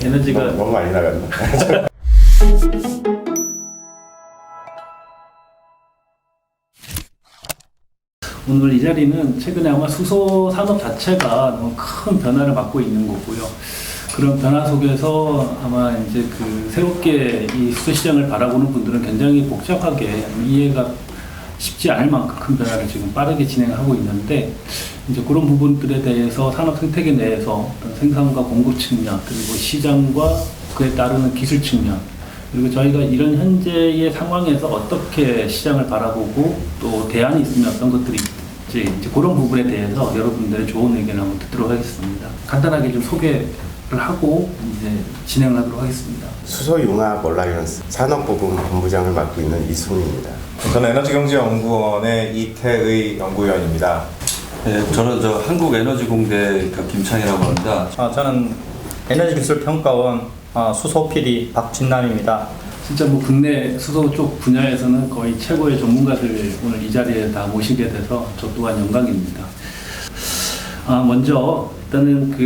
에너지가 너무 많이 나갔나? 오늘 이 자리는 최근에 아마 수소 산업 자체가 너무 큰 변화를 맞고 있는 거고요. 그런 변화 속에서 아마 이제 그 새롭게 이 수소 시장을 바라보는 분들은 굉장히 복잡하게 이해가 쉽지 않을 만큼 큰 변화를 지금 빠르게 진행하고 있는데, 이제 그런 부분들에 대해서 산업 생태계 내에서 어떤 생산과 공급 측면, 그리고 시장과 그에 따르는 기술 측면, 그리고 저희가 이런 현재의 상황에서 어떻게 시장을 바라보고 또 대안이 있으면 어떤 것들이 있지, 이제 그런 부분에 대해서 여러분들의 좋은 의견을 한번 듣도록 하겠습니다. 간단하게 좀 소개를 하고 이제 진행을 하도록 하겠습니다. 수소융합 얼라이언스 산업부분 본부장을 맡고 있는 이승훈입니다. 저는 에너지경제연구원의 이태의 연구위원입니다. 네, 저는 한국에너지공대 김창이라고 합니다. 저는 에너지기술평가원 수소 PD 박진남입니다. 진짜 뭐 국내 수소 쪽 분야에서는 거의 최고의 전문가들 오늘 이 자리에 다 모시게 돼서 저 또한 영광입니다. 먼저 일단은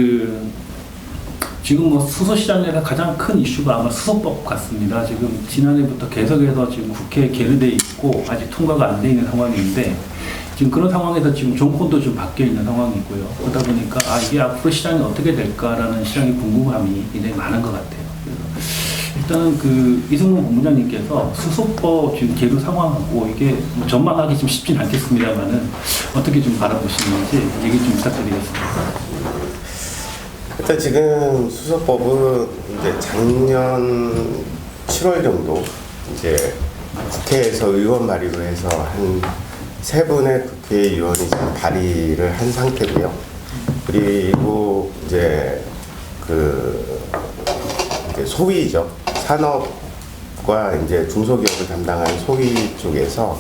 지금 뭐 수소 시장에서 가장 큰 이슈가 아마 수소법 같습니다. 지금 지난해부터 계속해서 지금 국회에 계류돼 있고 아직 통과가 안 돼 있는 상황인데, 지금 그런 상황에서 지금 정권도 좀 바뀌어 있는 상황이고요. 그러다 보니까 이게 앞으로 시장이 어떻게 될까라는 시장의 궁금함이 굉장히 많은 것 같아요. 그래서 일단은 이승훈 본부장님께서 수소법 지금 계류 상황하고 이게 뭐 전망하기 좀 쉽진 않겠습니다만은 어떻게 좀 바라보시는지 얘기 좀 부탁드리겠습니다. 일단 지금 수소법은 이제 작년 7월 정도 이제 국회에서 의원 발의로 해서 한 3분의 국회의원이 지금 발의를 한 상태고요. 그리고 이제 이제 소위죠. 산업과 이제 중소기업을 담당하는 소위 쪽에서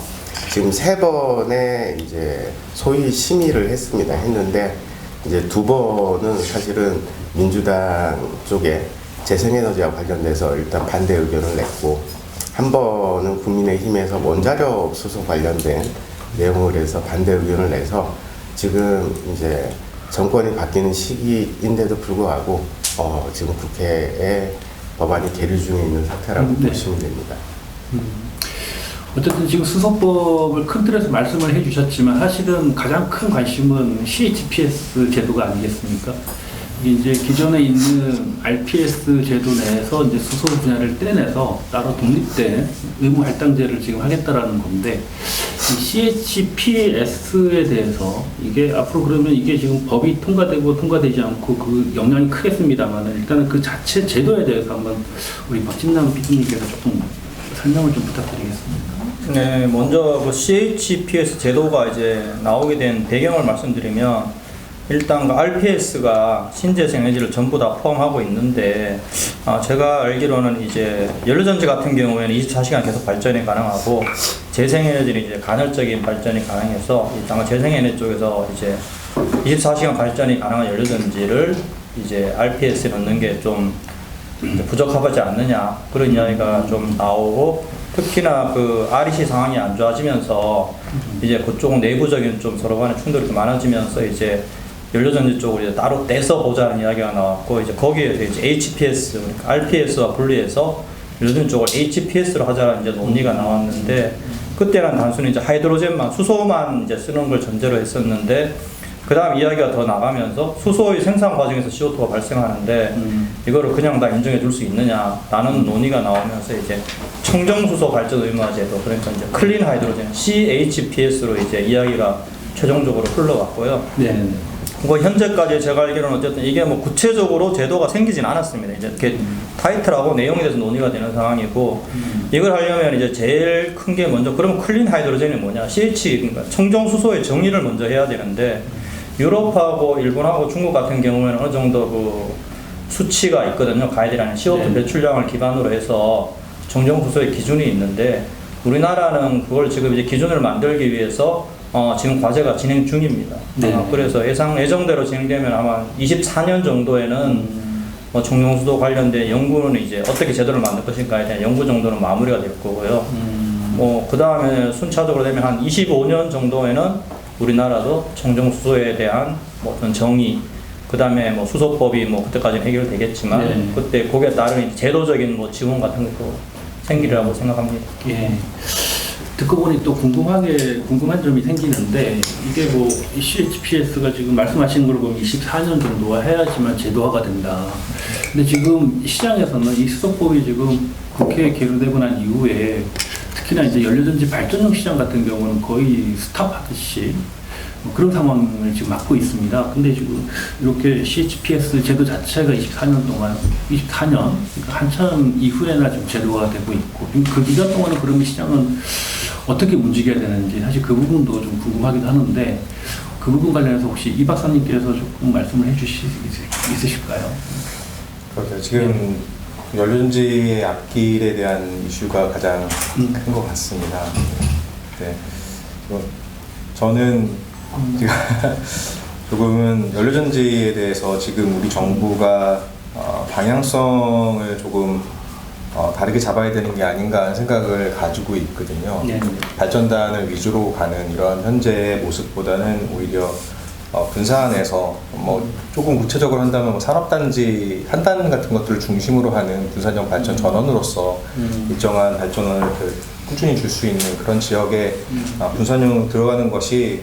지금 3번의 이제 소위 심의를 했는데, 이제 2번은 사실은 민주당 쪽에 재생에너지와 관련돼서 일단 반대 의견을 냈고, 한 번은 국민의힘에서 원자력 수소 관련된 내용을 해서 반대 의견을 내서 지금 이제 정권이 바뀌는 시기인데도 불구하고 지금 국회에 법안이 계류 중에 있는 상태라고 보시면 됩니다. 어쨌든 지금 수소법을 큰 틀에서 말씀을 해주셨지만 사실은 가장 큰 관심은 CHPS 제도가 아니겠습니까? 이게 이제 기존에 있는 RPS 제도 내에서 이제 수소 분야를 떼내서 따로 독립된 의무 할당제를 지금 하겠다라는 건데, 이 CHPS에 대해서 이게 앞으로 그러면 이게 지금 법이 통과되고 통과되지 않고 그 영향이 크겠습니다만, 일단은 그 자체 제도에 대해서 한번 우리 박진남 PD님께서 조금 설명을 좀 부탁드리겠습니다. 네, 먼저 CHPS 제도가 이제 나오게 된 배경을 말씀드리면, 일단 RPS가 신재생 에너지를 전부 다 포함하고 있는데, 제가 알기로는 이제 연료전지 같은 경우에는 24시간 계속 발전이 가능하고, 재생에너지는 이제 간헐적인 발전이 가능해서 일단 재생에너지 쪽에서 이제 24시간 발전이 가능한 연료전지를 이제 RPS에 넣는 게 좀 부적합하지 않느냐, 그런 이야기가 좀 나오고, 특히나 REC 상황이 안 좋아지면서 이제 그쪽은 내부적인 좀 서로 간의 충돌이 많아지면서 이제 연료전지 쪽을 이제 따로 떼서 보자는 이야기가 나왔고, 이제 거기에서 이제 HPS, 그러니까 RPS와 분리해서 연료전지 쪽을 HPS로 하자는 이제 논의가 나왔는데, 그때는 단순히 이제 하이드로젠만, 수소만 이제 쓰는 걸 전제로 했었는데, 그 다음 이야기가 더 나가면서 수소의 생산 과정에서 CO2가 발생하는데 이거를 그냥 다 인정해 줄 수 있느냐라는 논의가 나오면서 이제 청정수소 발전 의무화제도, 그러니까 이제 클린 하이드로젠 CHPS로 이제 이야기가 최종적으로 흘러갔고요. 네. 뭐 현재까지 제가 알기로는 어쨌든 이게 뭐 구체적으로 제도가 생기진 않았습니다. 이제 이렇게 타이틀하고 내용에 대해서 논의가 되는 상황이고, 이걸 하려면 이제 제일 큰 게 먼저 그러면 클린 하이드로젠이 뭐냐, 그러니까 청정수소의 정의를 먼저 해야 되는데, 유럽하고 일본하고 중국 같은 경우에는 어느 정도 수치가 있거든요. 가이드라인 CO2 배출량을 기반으로 해서 청정수소의 기준이 있는데, 우리나라는 그걸 지금 이제 기준을 만들기 위해서 지금 과제가 진행 중입니다. 그래서 예정대로 진행되면 아마 24년 정도에는 청정수소 관련된 연구는 이제 어떻게 제도를 만들 것인가에 대한 연구 정도는 마무리가 될 거고요. 뭐 그 다음에 순차적으로 되면 한 25년 정도에는 우리나라도 청정수소에 대한 뭐 어떤 정의, 그 다음에 뭐 수소법이 뭐 그때까지는 해결되겠지만 네. 그때 거기에 따른 제도적인 뭐 지원 같은 것도 생기리라고 생각합니다. 예. 듣고 보니 또 궁금한 점이 생기는데, 이게 뭐 CHPS가 지금 말씀하시는 걸 보면 24년 정도가 해야지만 제도화가 된다. 근데 지금 시장에서는 이 수소법이 지금 국회에 계류되고 난 이후에 특히나 이제 연료전지 발전용 시장 같은 경우는 거의 스탑하듯이 그런 상황을 지금 맞고 있습니다. 근데 지금 이렇게 CHPS 제도 자체가 24년 동안, 24년, 그러니까 한참 이후에나 지금 제도가 되고 있고, 그 기간 동안은 그러면 시장은 어떻게 움직여야 되는지 사실 그 부분도 좀 궁금하기도 하는데, 그 부분 관련해서 혹시 이 박사님께서 조금 말씀을 해주실 수 있으실까요? 그렇죠. 지금 연료전지 앞길에 대한 이슈가 가장 큰 것 같습니다. 네. 저는 지금 조금은 연료전지에 대해서 지금 우리 정부가 방향성을 조금 다르게 잡아야 되는 게 아닌가 하는 생각을 가지고 있거든요. 네. 발전단을 위주로 가는 이런 현재의 모습보다는 오히려 분산해서 뭐 조금 구체적으로 한다면 뭐 산업단지 한 단 같은 것들을 중심으로 하는 분산형 발전 전원으로서 일정한 발전원을 꾸준히 줄 수 있는 그런 지역에 분산형으로 들어가는 것이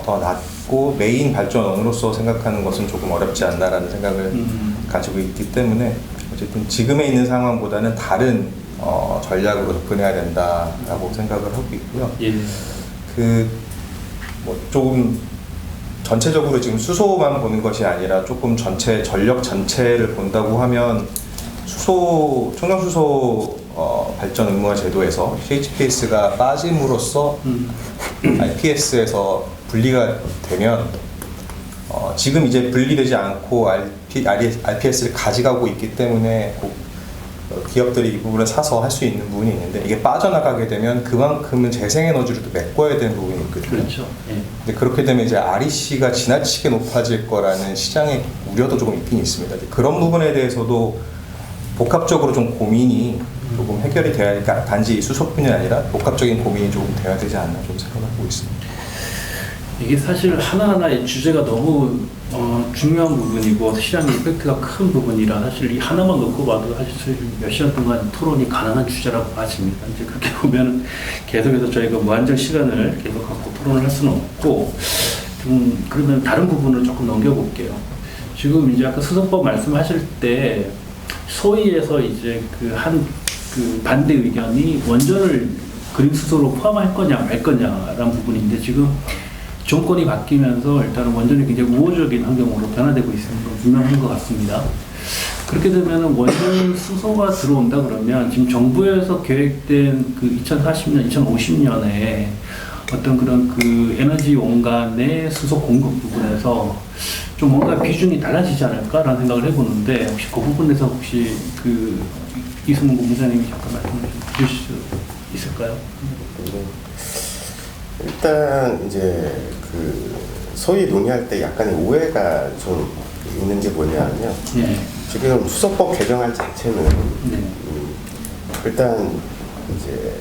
더 낫고 메인 발전원으로서 생각하는 것은 조금 어렵지 않나라는 생각을 가지고 있기 때문에 어쨌든 지금에 있는 상황보다는 다른 전략으로 접근해야 된다라고 생각을 하고 있고요. 예. 뭐 조금 전체적으로 지금 수소만 보는 것이 아니라 조금 전체 전력 전체를 본다고 하면 청정수소 발전 의무화 제도에서 CHPS가 빠짐으로써 RPS에서 분리가 되면 지금 이제 분리되지 않고 RPS를 가져가고 있기 때문에 기업들이 이 부분을 사서 할 수 있는 부분이 있는데, 이게 빠져나가게 되면 그만큼은 재생에너지로 또 메꿔야 되는 부분이 있거든요. 그렇죠. 예. 근데 그렇게 되면 이제 REC가 지나치게 높아질 거라는 시장의 우려도 조금 있긴 있습니다. 그런 부분에 대해서도 복합적으로 좀 고민이 조금 해결이 돼야, 그러니까 단지 수소뿐이 아니라 복합적인 고민이 조금 돼야 되지 않나 좀 생각하고 있습니다. 이게 사실 하나하나의 주제가 너무 중요한 부분이고 시장의 임팩트가 큰 부분이라 사실 이 하나만 놓고 봐도 사실 몇 시간 동안 토론이 가능한 주제라고 봐집니다. 이제 그렇게 보면 계속해서 저희가 무한정 시간을 계속 갖고 토론을 할 수는 없고, 그러면 다른 부분을 조금 넘겨볼게요. 지금 이제 아까 수소법 말씀하실 때 소위에서 이제 그 반대 의견이 원전을 그린 수소로 포함할 거냐 말 거냐라는 부분인데, 지금 정권이 바뀌면서 일단은 원전이 굉장히 우호적인 환경으로 변화되고 있는 건 분명한 것 같습니다. 그렇게 되면 원전 수소가 들어온다 그러면 지금 정부에서 계획된 그 2040년, 2050년에 어떤 그런 그 에너지 원간의 수소 공급 부분에서 좀 뭔가 비중이 달라지지 않을까라는 생각을 해보는데, 혹시 그 부분에서 혹시 그 이승문 본부장님이 잠깐 말씀을 좀 주실 수 있을까요? 일단 이제 그 소위 논의할 때 약간의 오해가 좀 있는 게 뭐냐면, 네. 지금 수소법 개정안 자체는 네. 일단 이제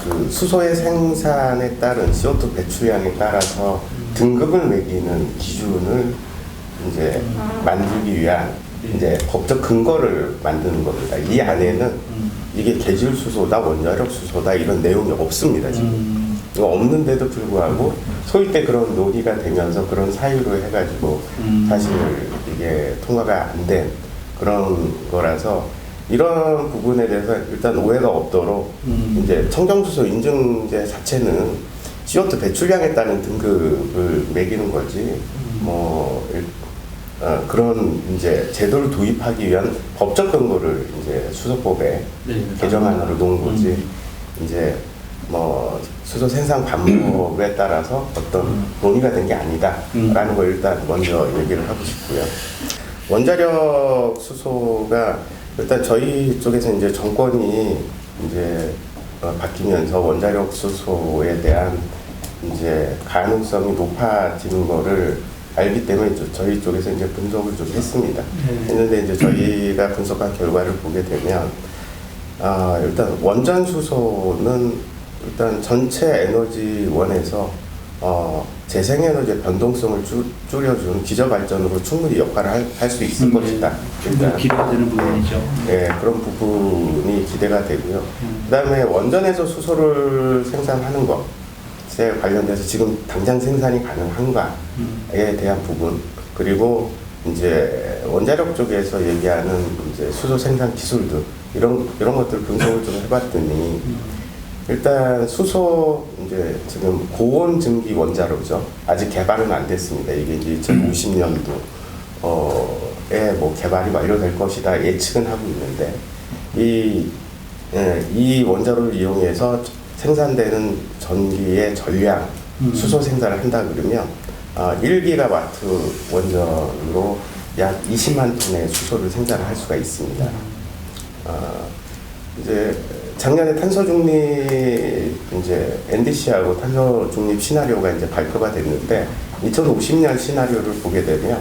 그 수소의 생산에 따른 CO2 배출량에 따라서 등급을 매기는 기준을 이제 만들기 위한 이제 법적 근거를 만드는 겁니다. 이 안에는 이게 계질 수소다, 원자력 수소다 이런 내용이 없습니다. 지금. 없는데도 불구하고 소위 때 그런 논의가 되면서 그런 사유로 해가지고 사실 이게 통과가 안 된 그런 거라서, 이런 부분에 대해서 일단 오해가 없도록 이제 청정수소 인증제 자체는 CO2 배출량에 따른 등급을 매기는 거지, 그런 이제 제도를 도입하기 위한 법적 근거를 이제 수소법에 개정안으로 놓은 거지, 이제 뭐 수소 생산 방법에 따라서 어떤 논의가 된 게 아니다라는 걸 일단 먼저 얘기를 하고 싶고요. 원자력 수소가 일단 저희 쪽에서 이제 정권이 이제 바뀌면서 원자력 수소에 대한 이제 가능성이 높아지는 거를 알기 때문에 저희 쪽에서 이제 분석을 좀 했습니다. 했는데 이제 저희가 분석한 결과를 보게 되면 일단 원전 수소는 일단 전체 에너지원에서 재생에너지의 변동성을 줄여주는 기저발전으로 충분히 역할을 할 수 있을 것이다. 충분히 기대가 되는 부분이죠. 네, 그런 부분이 기대가 되고요. 그다음에 원전에서 수소를 생산하는 것에 관련돼서 지금 당장 생산이 가능한가에 대한 부분, 그리고 이제 원자력 쪽에서 얘기하는 이제 수소 생산 기술들 이런 것들 분석을 좀 해봤더니 일단 수소 이제 지금 고온 증기 원자로죠. 아직 개발은 안 됐습니다. 이게 이제 2050년도에 뭐 개발이 완료될 것이다 예측은 하고 있는데 이 원자로를 이용해서 생산되는 전기의 전량 수소 생산을 한다 그러면 1기가와트 원전으로 약 20만 톤의 수소를 생산할 수가 있습니다. 이제 작년에 탄소 중립 이제 NDC하고 탄소 중립 시나리오가 이제 발표가 됐는데 2050년 시나리오를 보게 되면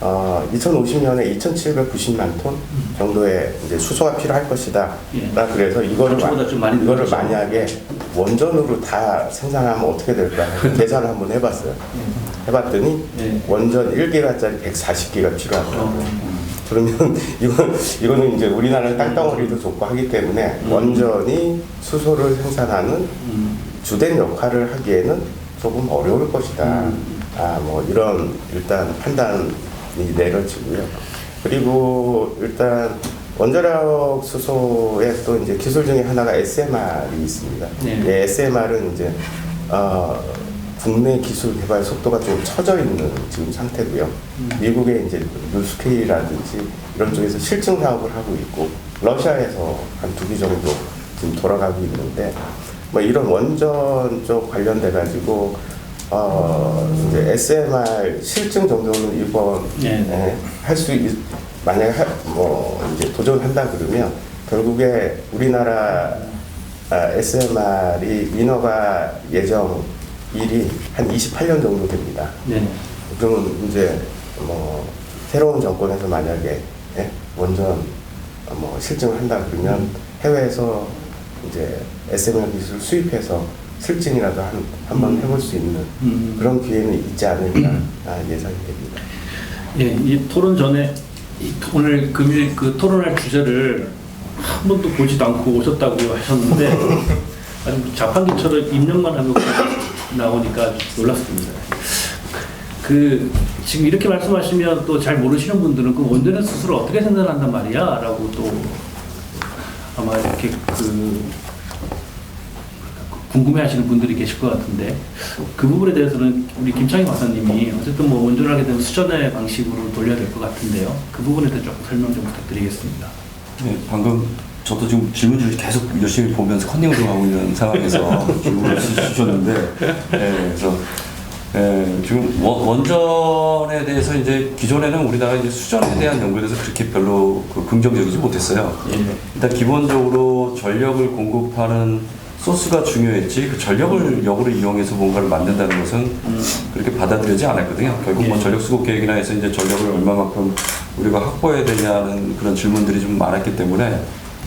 2050년에 2,790만 톤 정도의 이제 수소가 필요할 것이다. 예. 그래서 이거를 그것보다 좀 많이 이거를 늘었죠. 만약에 원전으로 다 생산하면 어떻게 될까 계산을 한번 해봤어요. 해봤더니 예. 원전 1기가짜리 140기가 필요하더라고요. 그러면 이거는 이제 우리나라는 땅덩어리도 좋고 하기 때문에 원전이 수소를 생산하는 주된 역할을 하기에는 조금 어려울 것이다. 뭐 이런 일단 판단이 내려지고요. 그리고 일단 원자력 수소의 또 이제 기술 중에 하나가 SMR이 있습니다. 네. 예, SMR은 이제 국내 기술 개발 속도가 좀 처져 있는 지금 상태고요. 미국의 이제 뉴스케이라든지 이런 쪽에서 실증 사업을 하고 있고, 러시아에서 한 2기 정도 지금 돌아가고 있는데, 뭐 이런 원전 쪽 관련돼 가지고 이제 SMR 실증 정도는 이번 할 수 만약에 뭐 이제 도전한다 그러면 결국에 우리나라 SMR이 인허가 예정일이 한 28년 정도 됩니다. 네. 그러면 이제 뭐 새로운 정권에서 만약에 원전 뭐 실증을 한다 그러면 해외에서 이제 SMR 기술 수입해서 실증이라도 한번 해볼 수 있는 그런 기회는 있지 않을까 예상이 됩니다. 예, 이 토론 전에 오늘 금일 그 토론할 주제를 한 번도 보지도 않고 오셨다고 하셨는데 아주 자판기처럼 입력만 하고 나오니까 놀랐습니다. 그 지금 이렇게 말씀하시면 또 잘 모르시는 분들은 그 원전의 수소를 어떻게 생산한단 말이야라고 또 아마 이렇게 궁금해하시는 분들이 계실 것 같은데 그 부분에 대해서는 우리 김창희 박사님이 어쨌든 뭐 원전을 하게 되면 수전의 방식으로 돌려야 될 것 같은데요. 그 부분에 대해서 조금 설명 좀 부탁드리겠습니다. 네, 방금 저도 지금 질문을 계속 열심히 보면서 컨닝을 좀 하고 있는 상황에서 질문을 주셨는데, 그래서 지금 원전에 대해서 이제 기존에는 우리나라 이제 수전에 대한 연구에 대해서 그렇게 별로 긍정적이지 못했어요. 일단 기본적으로 전력을 공급하는 소스가 중요했지 그 전력을 역으로 이용해서 뭔가를 만든다는 것은 그렇게 받아들여지지 않았거든요. 결국 뭐 전력 수급 계획이나 해서 이제 전력을 얼마만큼 우리가 확보해야 되냐는 그런 질문들이 좀 많았기 때문에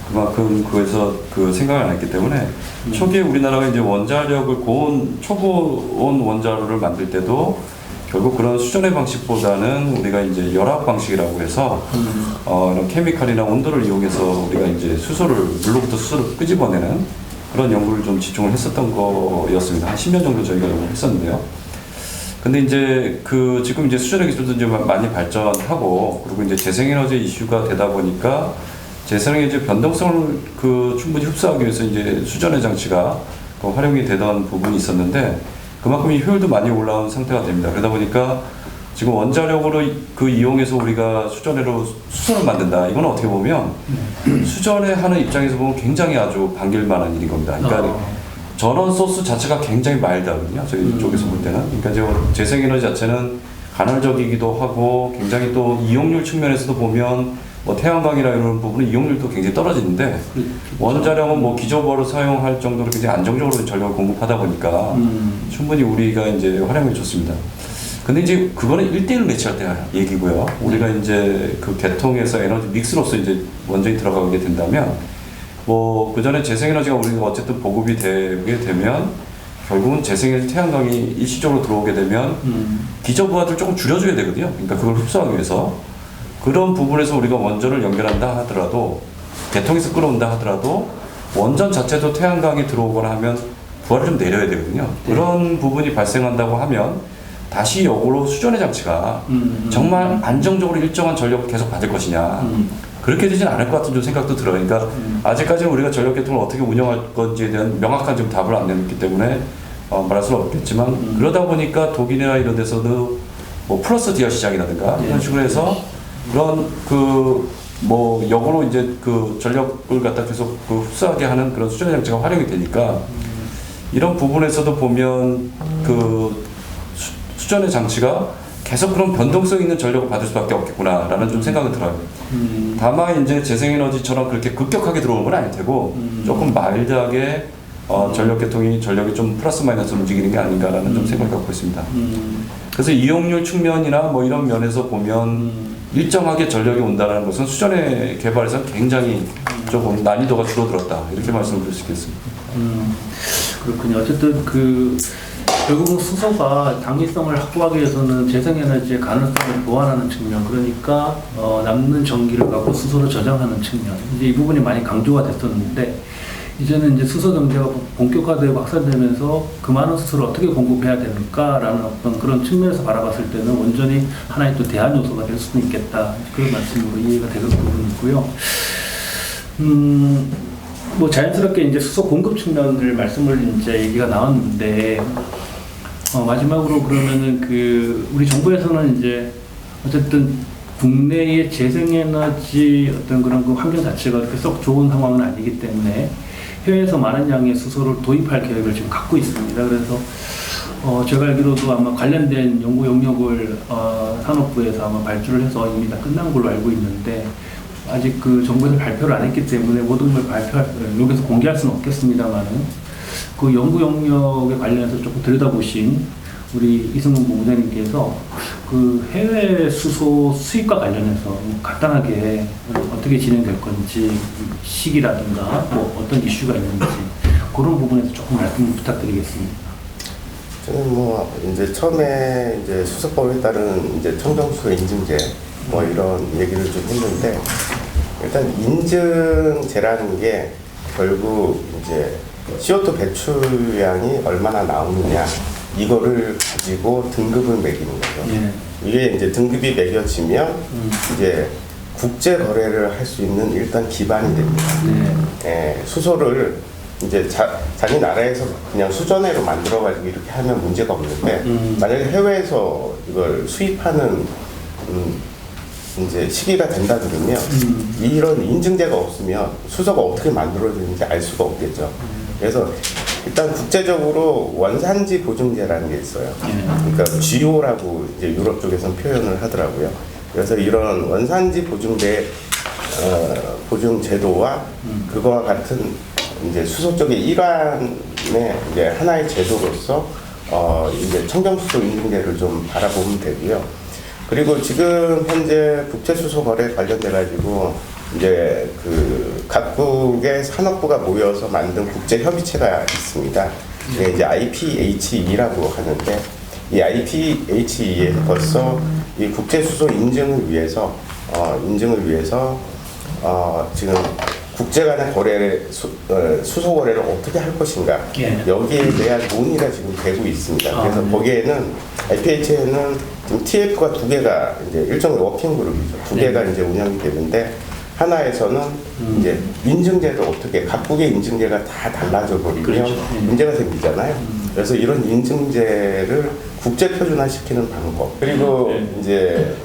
그만큼 그에서 그 생각을 안 했기 때문에 초기에 우리나라가 이제 원자력을 초고온 원자로를 만들 때도 결국 그런 수전의 방식보다는 우리가 이제 열압 방식이라고 해서 이런 케미칼이나 온도를 이용해서 우리가 이제 물로부터 수소를 끄집어내는 그런 연구를 좀 집중을 했었던 거였습니다. 한 10년 정도 저희가 연구를 했었는데요. 근데 이제 지금 이제 수전의 기술도 이제 많이 발전하고 그리고 이제 재생에너지 이슈가 되다 보니까 재생에너지 변동성을 충분히 흡수하기 위해서 이제 수전의 장치가 활용이 되던 부분이 있었는데 그만큼 이 효율도 많이 올라온 상태가 됩니다. 그러다 보니까 지금 원자력으로 이용해서 우리가 수전으로 수소를 만든다. 이건 어떻게 보면 수전에 하는 입장에서 보면 굉장히 아주 반길만한 일인 겁니다. 그러니까 전원 소스 자체가 굉장히 마일드하거든요. 저희 쪽에서 볼 때는. 그러니까 재생에너지 자체는 간헐적이기도 하고 굉장히 또 이용률 측면에서도 보면 뭐 태양광이나 이런 부분은 이용률도 굉장히 떨어지는데 원자력은 뭐 기저버를 사용할 정도로 굉장히 안정적으로 전력을 공급하다 보니까 충분히 우리가 이제 활용이 좋습니다. 근데 이제 그거는 1대1 매치할 때 얘기고요. 우리가 이제 그 개통에서 에너지 믹스로서 이제 원전이 들어가게 된다면 뭐 그전에 재생에너지가 우리가 어쨌든 보급이 되게 되면 결국은 재생에너지 태양광이 일시적으로 들어오게 되면 기저부하를 조금 줄여줘야 되거든요. 그러니까 그걸 흡수하기 위해서 그런 부분에서 우리가 원전을 연결한다 하더라도 개통에서 끌어온다 하더라도 원전 자체도 태양광이 들어오거나 하면 부하를 좀 내려야 되거든요. 그런 부분이 발생한다고 하면 다시 역으로 수전의 장치가 정말 안정적으로 일정한 전력을 계속 받을 것이냐 그렇게 되진 않을 것 같은 좀 생각도 들어요. 그러니까 아직까지는 우리가 전력 계통을 어떻게 운영할 건지에 대한 명확한 좀 답을 안 내놨기 때문에 말할 수는 없겠지만 그러다 보니까 독일이나 이런 데서도 뭐 플러스 디아 시장이라든가 이런 식으로 해서 그런 뭐 역으로 이제 그 전력을 갖다 계속 흡수하게 하는 그런 수전의 장치가 활용이 되니까 이런 부분에서도 보면 수전의 장치가 계속 그런 변동성 있는 전력을 받을 수밖에 없겠구나라는 좀 생각은 들어요. 다만 이제 재생에너지처럼 그렇게 급격하게 들어오는 건 아닐 테고 조금 마일드하게 전력이 좀 플러스 마이너스 움직이는 게 아닌가라는 좀 생각을 갖고 있습니다. 그래서 이용률 측면이나 뭐 이런 면에서 보면 일정하게 전력이 온다는 것은 수전의 개발에서 굉장히 조금 난이도가 줄어들었다 이렇게 말씀드릴 수 있겠습니다. 그렇군요. 어쨌든 결국은 수소가 당위성을 확보하기 위해서는 재생에너지의 가능성을 보완하는 측면, 그러니까 남는 전기를 갖고 수소를 저장하는 측면, 이제 이 부분이 많이 강조가 됐었는데 이제는 이제 수소 경제가 본격화되고 확산되면서 그 많은 수소를 어떻게 공급해야 되는가라는 어떤 그런 측면에서 바라봤을 때는 원전이 하나의 또 대안 요소가 될 수도 있겠다, 그런 말씀으로 이해가 되는 부분이고요. 뭐 자연스럽게 이제 수소 공급 측면을 말씀을 이제 얘기가 나왔는데 마지막으로 그러면은 우리 정부에서는 이제 어쨌든 국내의 재생에너지 어떤 그런 환경 자체가 그렇게 썩 좋은 상황은 아니기 때문에 해외에서 많은 양의 수소를 도입할 계획을 지금 갖고 있습니다. 그래서 제가 알기로도 아마 관련된 연구 용역을 산업부에서 아마 발주를 해서 이미 다 끝난 걸로 알고 있는데 아직 정부에서 발표를 안 했기 때문에 모든 걸 여기서 공개할 수는 없겠습니다만은 그 연구 영역에 관련해서 조금 들여다보신 우리 이승훈 본부장님께서 해외 수소 수입과 관련해서 간단하게 어떻게 진행될 건지 시기라든가 뭐 어떤 이슈가 있는지 그런 부분에서 조금 말씀 부탁드리겠습니다. 저는 뭐 이제 처음에 이제 수소법에 따른 이제 청정수소 인증제 뭐 이런 얘기를 좀 했는데 일단 인증제라는 게 결국 이제 CO2 배출량이 얼마나 나오느냐 이거를 가지고 등급을 매기는 거죠. 예. 이게 이제 등급이 매겨지면 이제 국제 거래를 할 수 있는 일단 기반이 됩니다. 예, 수소를 이제 자기 나라에서 그냥 수전해로 만들어가지고 이렇게 하면 문제가 없는데 만약에 해외에서 이걸 수입하는 이제 시기가 된다 그러면 이런 인증제가 없으면 수소가 어떻게 만들어지는지 알 수가 없겠죠. 그래서 일단 국제적으로 원산지 보증제라는 게 있어요. 그러니까 GO라고 이제 유럽 쪽에서는 표현을 하더라고요. 그래서 이런 원산지 보증제도와 그거와 같은 이제 수소 쪽의 일환의 이제 하나의 제도로서 이제 청정수소 인증제를 좀 바라보면 되고요. 그리고 지금 현재 국제수소 거래 관련돼 가지고 이제 각국의 산업부가 모여서 만든 국제 협의체가 있습니다. 이게 이제 IPHE라고 하는데 이 IPHE에서 벌써 이 국제수소 인증을 위해서 지금 국제 간의 수소 거래를 어떻게 할 것인가 여기에 대한 논의가 지금 되고 있습니다. 그래서 거기에는 IPH에는 지금 TF가 2개가 이제 일종의 워킹 그룹이죠. 2개가 이제 운영이 되는데 하나에서는 이제 인증제를 어떻게 각국의 인증제가 다 달라져 버리면 그렇죠. 문제가 생기잖아요. 그래서 이런 인증제를 국제 표준화시키는 방법 그리고 이제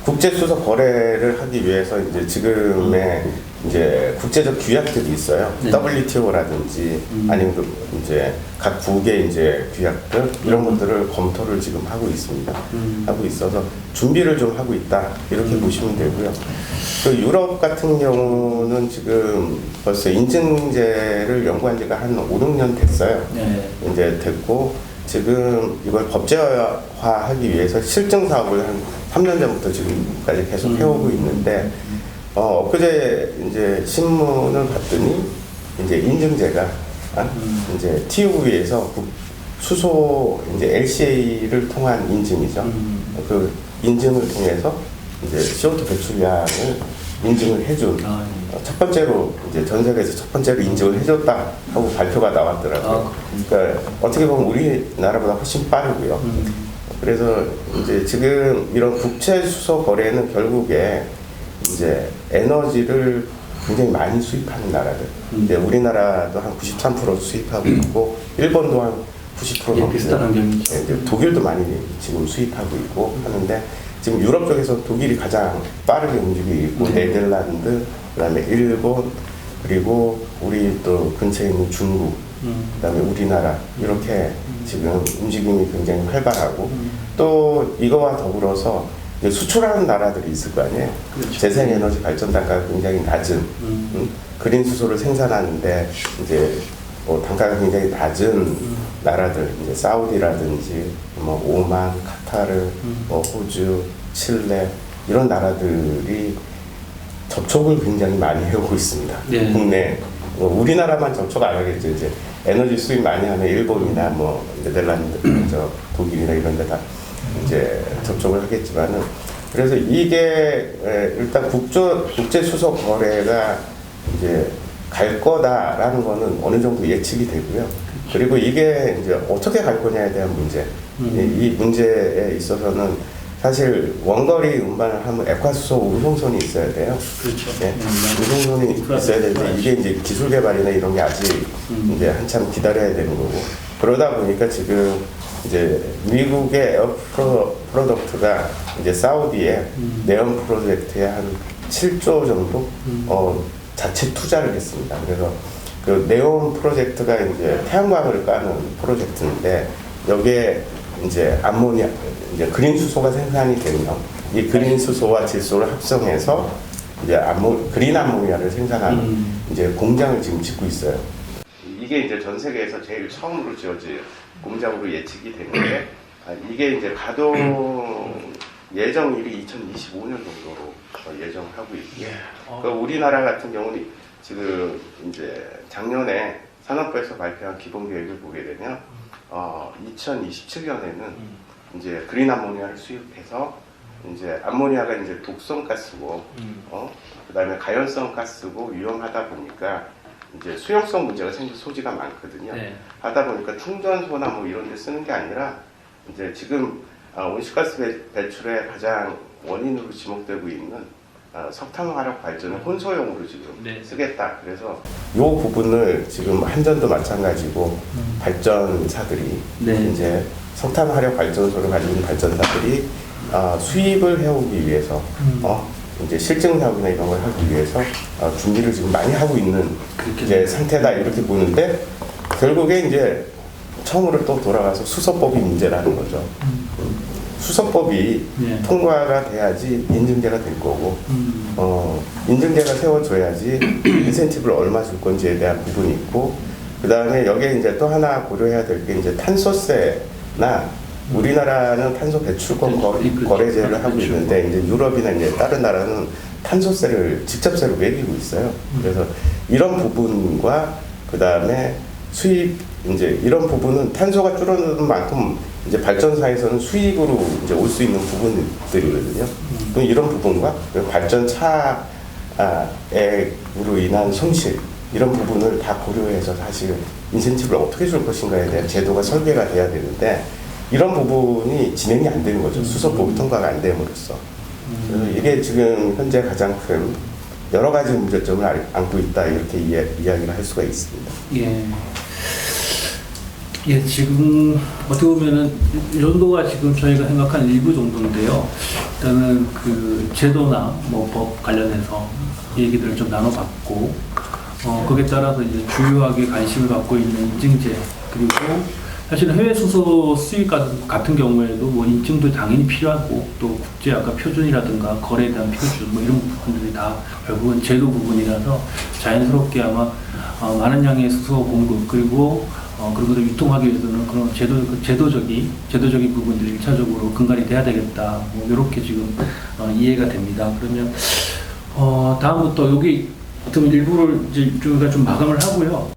국제 수소 거래를 하기 위해서 이제 지금의 이제 국제적 규약들이 있어요. WTO라든지 아니면 이제 각 국의 이제 규약들 이런 것들을 검토를 지금 하고 있습니다. 하고 있어서 준비를 좀 하고 있다 이렇게 보시면 되고요. 유럽 같은 경우는 지금 벌써 인증제를 연구한 지가 한 5, 6년 됐어요. 이제 됐고 지금 이걸 법제화하기 위해서 실증 사업을 한 3년 전부터 지금까지 계속 해오고 있는데 엊그제 이제 신문을 봤더니 이제 인증제가 이제 TUV에서 수소 이제 LCA를 통한 인증이죠. 그 인증을 통해서 이제 CO2 배출량을 인증을 해준 첫 번째로 이제 전 세계에서 첫 번째로 인증을 해줬다 하고 발표가 나왔더라고요. 그러니까 어떻게 보면 우리나라보다 훨씬 빠르고요. 그래서 이제 지금 이런 국제 수소 거래는 결국에 이제 에너지를 굉장히 많이 수입하는 나라들. 이제 우리나라도 한 93% 수입하고 있고 일본도 한 90% 넘게 비슷한 환경이죠. 이제 독일도 많이 지금 수입하고 있고 하는데 지금 유럽 쪽에서 독일이 가장 빠르게 움직이고 있고 네덜란드, 그다음에 일본, 그리고 우리 또 근처에 있는 중국, 그다음에 우리나라 이렇게 지금 움직임이 굉장히 활발하고 또 이거와 더불어서 이제 수출하는 나라들이 있을 거 아니에요. 그렇죠. 재생에너지 발전 단가가 굉장히 낮은 그린 수소를 생산하는데 이제 단가가 굉장히 낮은 나라들, 이제 사우디라든지 뭐 오만, 카타르, 뭐 호주, 칠레 이런 나라들이 접촉을 굉장히 많이 해오고 있습니다. 네. 국내 우리나라만 접촉 안 하겠죠. 이제 에너지 수입 많이 하는 일본이나 뭐 네덜란드, 독일이나 이런 데 다 이제 접촉을 하겠지만은 그래서 이게 일단 국제 수소 거래가 이제 갈 거다라는 거는 어느 정도 예측이 되고요. 그리고 이게 이제 어떻게 갈 거냐에 대한 문제. 이 문제에 있어서는 사실 원거리 운반을 하면 액화수소 운송선이 있어야 돼요. 그렇죠. 네. 운송선이 있어야 되는데 이게 이제 기술 개발이나 이런 게 아직 이제 한참 기다려야 되는 거고 그러다 보니까 지금 이제 미국의 에어 프로덕트가 이제 사우디에 네온 프로젝트에 한 7조 정도 자체 투자를 했습니다. 그래서 그 네온 프로젝트가 이제 태양광을 까는 프로젝트인데 여기에 이제 암모니아, 이제 그린 수소가 생산이 되면 이 그린 수소와 질소를 합성해서 이제 그린 암모니아를 생산하는 이제 공장을 지금 짓고 있어요. 이게 이제 전 세계에서 제일 처음으로 지어질 공장으로 예측이 되는데 이게 이제 가동 예정일이 2025년 정도로 예정을 하고 있고요. 그러니까 우리나라 같은 경우는 지금 이제 작년에 산업부에서 발표한 기본 계획을 보게 되면 2027년에는 이제 그린 암모니아를 수입해서 이제 암모니아가 이제 독성 가스고 그다음에 가연성 가스고 위험하다 보니까 이제 수용성 문제가 생길 소지가 많거든요. 네. 하다 보니까 충전소나 뭐 이런 데 쓰는 게 아니라 이제 지금 온실가스 배출의 가장 원인으로 지목되고 있는 석탄 화력 발전을 혼소용으로 지금 네. 쓰겠다. 그래서 이 부분을 지금 한전도 마찬가지고 발전사들이 네. 이제 석탄 화력 발전소를 가지고 있는 발전사들이 수입을 해오기 위해서 이제 실증 사업이나 이런 걸 하기 위해서 준비를 지금 많이 하고 있는 이제 상태다 이렇게 보는데 결국에 이제 처음으로 또 돌아가서 수소법이 문제라는 거죠. 수소법이 네. 통과가 돼야지 인증제가 될 거고 인증제가 세워져야지 인센티브를 얼마 줄 건지에 대한 부분이 있고 그 다음에 여기에 이제 또 하나 고려해야 될 게 이제 탄소세나 우리나라는 탄소 배출권 거래제를 하고 있는데 이제 유럽이나 이제 다른 나라는 탄소세를 직접세로 매기고 있어요. 그래서 이런 부분과 그 다음에 수입 이제 이런 부분은 탄소가 줄어드는 만큼 이제 발전사에서는 수익으로 이제 올 수 있는 부분들이거든요. 또 이런 부분과 발전차로 인한 손실 이런 부분을 다 고려해서 사실 인센티브를 어떻게 줄 것인가에 대한 제도가 설계가 돼야 되는데 이런 부분이 진행이 안 되는 거죠. 수소법이 통과가 안 됨으로써. 그래서 이게 지금 현재 가장 큰 여러 가지 문제점을 안고 있다 이렇게 이야기를 할 수가 있습니다. 예. 예, 지금 어떻게 보면은 이 정도가 지금 저희가 생각한 일부 정도인데요. 일단은 그 제도나 뭐 법 관련해서 얘기들을 좀 나눠봤고, 거기에 따라서 이제 주요하게 관심을 갖고 있는 인증제 그리고 사실은 해외 수소 수입 같은 경우에도 뭐 인증도 당연히 필요하고 또 국제 아까 표준이라든가 거래에 대한 표준 뭐 이런 부분들이 다 결국은 제도 부분이라서 자연스럽게 아마 많은 양의 수소 공급 그리고 그리고 유통하기 위해서는 그런 제도적인 부분들이 1차적으로 근간이 돼야 되겠다. 뭐 이렇게 지금 이해가 됩니다. 그러면 다음부터 여기 어떻게 보면 일부를 이제 저희가 좀 마감을 하고요.